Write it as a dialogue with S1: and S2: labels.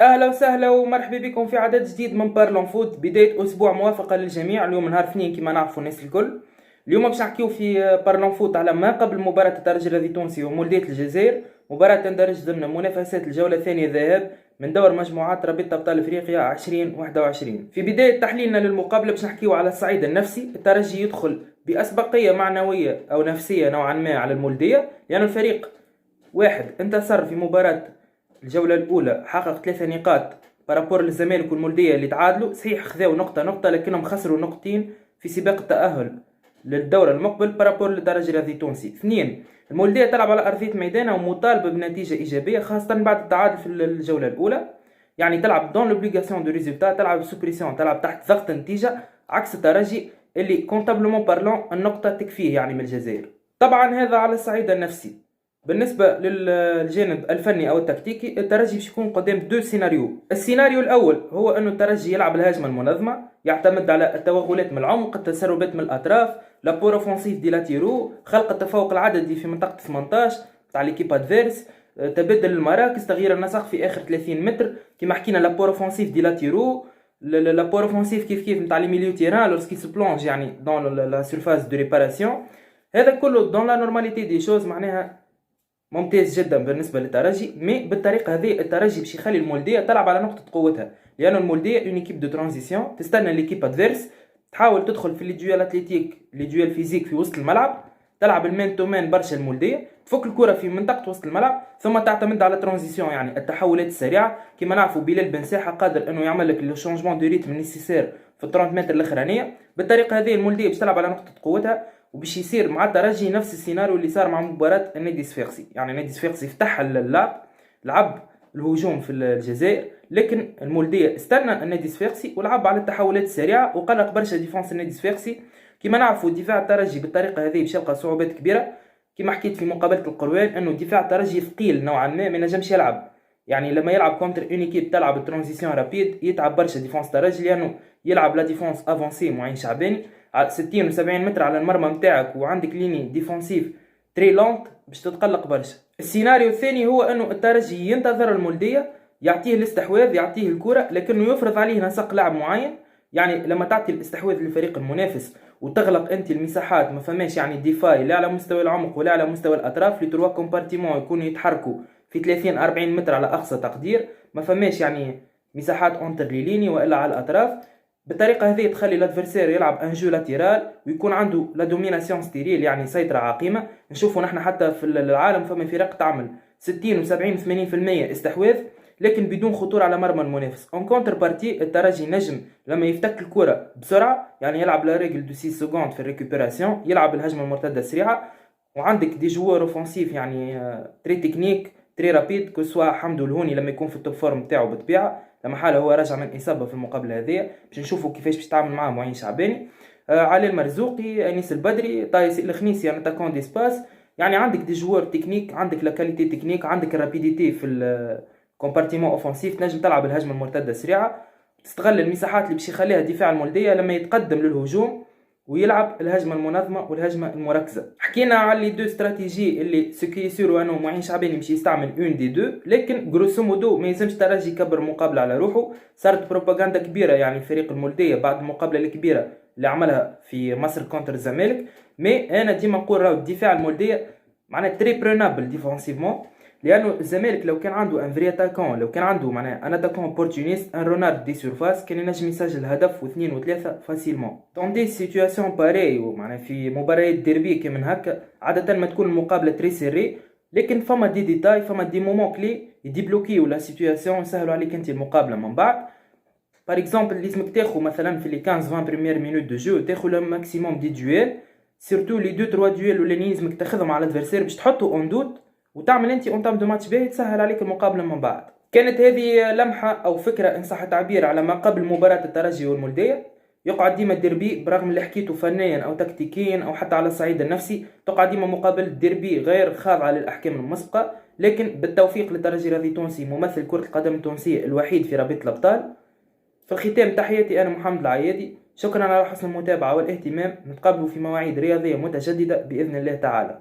S1: اهلا وسهلا ومرحبا بكم في عدد جديد من بارلون فوت. بداية اسبوع موافقة للجميع. اليوم نهار اثنين كما نعرفوا الناس الكل. اليوم باش نحكيو في بارلون فوت على ما قبل مباراة الترجي الرياضي التونسي ومولودية الجزائر. مباراة تندرج ضمن منافسات الجولة الثانية ذهاب من دور مجموعات رابطة ابطال افريقيا 2021. في بداية تحليلنا للمقابلة باش نحكيو على الصعيد النفسي. الترجي يدخل بأسبقية معنوية او نفسية نوعا ما على المولودية، لأن يعني الفريق واحد انتصر في مباراة الجولة الأولى، حقق 3 نقاط بارابور للزمالك والمولودية اللي تعادلوا. صحيح خذاو نقطة لكنهم خسروا نقطتين في سباق التأهل للدورة المقبل بارابور للترجي الرياضي التونسي. اثنين، المولودية تلعب على أرضية ميدانها ومطالبة بنتيجة إيجابية خاصة بعد التعادل في الجولة الأولى. يعني تلعب دون لوبليغاسيون دو ريزولتا، تلعب سوبريسيون، تلعب تحت ضغط النتيجة، عكس الترجي اللي كونتابلومون بارلون النقطة تكفيه يعني من الجزائر. طبعا هذا على الصعيد النفسي. بالنسبة للجانب الفني أو التكتيكي، الترجي باش يكون قدام دو سيناريو. السيناريو الأول هو أنه الترجي يلعب الهجمة المنظمة، يعتمد على التوغلات من العمق، التسربات من الأطراف، لابور اوفونسيف دي لاتيرو، خلق التفوق العددي في منطقة 18 تاع ليكيب ادفيرس، تبدل المراكز، تغيير النسق في آخر 30 متر كما حكينا، لابور اوفونسيف دي لاتيرو، لابور اوفونسيف كيف نتاع لي ميليو تيران لورسكي سو بلونج يعني دون لا سيرفاس دو ريباراسيون. هذا كله دون لا نورماليتي دي شوز معناها ممتاز جدا بالنسبه للترجي. مي بالطريقه هذه الترجي باش يخلي المولوديه تلعب على نقطه قوتها، لان المولوديه اون ايكيب دو ترانزيسيون تستنى ليكيب ادفيرس، تحاول تدخل في لي دويل اتليتيك لي دويل فيزيك في وسط الملعب، تلعب المان تو مان برشا المولوديه، تفك الكره في منطقه وسط الملعب ثم تعتمد على ترانزيسيون يعني التحولات السريعه. كما نعرفوا بلال بن ساحه قادر انه يعمل لك لو شونجمون دو ريتم نيسيسير في 30 متر الاخرانيه. بالطريقه هذه المولوديه باش تلعب على نقطه قوتها، وباش يصير مع الترجي نفس السيناريو اللي صار مع مباراة النادي الصفاقسي. يعني النادي الصفاقسي فتح اللعب، لعب الهجوم في الجزائر، لكن المولودية استنى النادي الصفاقسي ولعب على التحولات السريعة وقلق برشا ديفونس النادي الصفاقسي. كما نعرفوا دفاع الترجي بالطريقة هذه باش يلقى صعوبات كبيرة. كما حكيت في مقابلة القروان انه دفاع الترجي ثقيل نوعا ما ينجمش يلعب. يعني لما يلعب كونتر اون ايكيب تلعب الترانزيسيون رابيد يتعب برشا ديفونس الترجي، لانه يلعب لا ديفونس افونسي معين شعباني 60 و70 متر على المرمى نتاعك وعندك ليني ديفونسيف تري لونت باش تتقلق برشا. السيناريو الثاني هو انه الترجي ينتظر المولودية، يعطيه الاستحواذ، يعطيه الكرة، لكنه يفرض عليه نسق لعب معين. يعني لما تعطي الاستحواذ للفريق المنافس وتغلق انت المساحات، ما فماش يعني ديفاي لا على مستوى العمق ولا على مستوى الاطراف، لي تروا كومبارتيمون يكونوا يتحركوا في 30 40 متر على اقصى تقدير، ما فماش يعني مساحات اونتر لي ليني والا على الاطراف. بالطريقه هذه تخلي الادفيرسير يلعب ان جو لاتيرال ويكون عنده لا دوميناسيون ستيريل يعني سيطره عقيمه. نشوفوا نحن حتى في العالم فما فرق تعمل 60 و70 80% استحواذ لكن بدون خطوره على مرمى المنافس. اون كونتر بارتي الترجي نجم لما يفتك الكره بسرعه، يعني يلعب لا ريغل دو 6 سكوند في الريكوبيراسيون، يلعب الهجمه المرتده السريعه، وعندك دي جوار اوفونسيف يعني تري تكنيك تري رابيد كو سوا حمدو الهوني لما يكون في التوب فورم نتاعو بالطبيعه. لما حاله هو راجع من اصابه في المقابله هذه باش نشوفوا كيفاش باش يتعامل معاه معين شعباني. علي المرزوقي، انيس البدري، طايس الخنيسي يعني تاكون دي سباس. يعني عندك دي جوار تكنيك، عندك لا كاليتي تكنيك، عندك الرابيديتي في الكومبارتيمون اوفنسيف، تنجم تلعب الهجمه المرتده السريعه، تستغل المساحات اللي باش يخليها الدفاع المولوديه لما يتقدم للهجوم ويلعب الهجمه المنظمه والهجمه المركزه. حكينا على لي دو استراتيجي اللي سكي سيرو انه معين شعباني باش يستعمل اون دي دو، لكن غروسو مودو ما يلزمش الترجي يكبر مقابله على روحه. صارت بروباغندا كبيره يعني فريق المولوديه بعد المقابله الكبيره اللي عملها في مصر كونتر الزمالك. مي انا ديما نقول راهو الدفاع المولوديه معناها تري برونابل ديفونسيفمون، لانه الزمالك لو كان عنده ان فري اتاكون، لو كان عنده معناها ان اتاكون اوبورتونيست، ان رونالد دي سيرفاس، كان ينجم يسجل هدف واثنين وثلاثه فاسيلمون. دون دي سيتوياسيون باري معناها في مباريات ديربي كي من هكا عاده ما تكون المقابله تري سيري، لكن فما دي ديتاي، فما دي مومون كلي يديبلوكيو لا سيتوياسيون يسهلوا عليك انت المقابله من بعد. بار اكزومبل لازمك تاخذ مثلا في لي 15 20 بريمير مينوت دو جو تاخذ لو ماكسيموم دي دويل، سيرتو لي 2 3 دويل ولا لازمك تاخذهم على الادفيرسير باش تحطو اون دوت وتعمل انت اون تام دو ماتش باهي تسهل عليك المقابله من بعد. كانت هذه لمحه او فكره ان صح التعبير على ما قبل مباراه الترجي والمولوديه. يقعد ديما الديربي برغم اللي حكيته فنيا او تكتيكيا او حتى على الصعيد النفسي، تقعد ديما مقابل الديربي غير خاضعه للاحكام المسبقه، لكن بالتوفيق للترجي الرياضي التونسي ممثل كره القدم التونسيه الوحيد في رابطه الابطال. في الختام تحياتي انا محمد العيادي، شكرا على حسن المتابعه والاهتمام. نتقابلوا في مواعيد رياضيه متجدده باذن الله تعالى.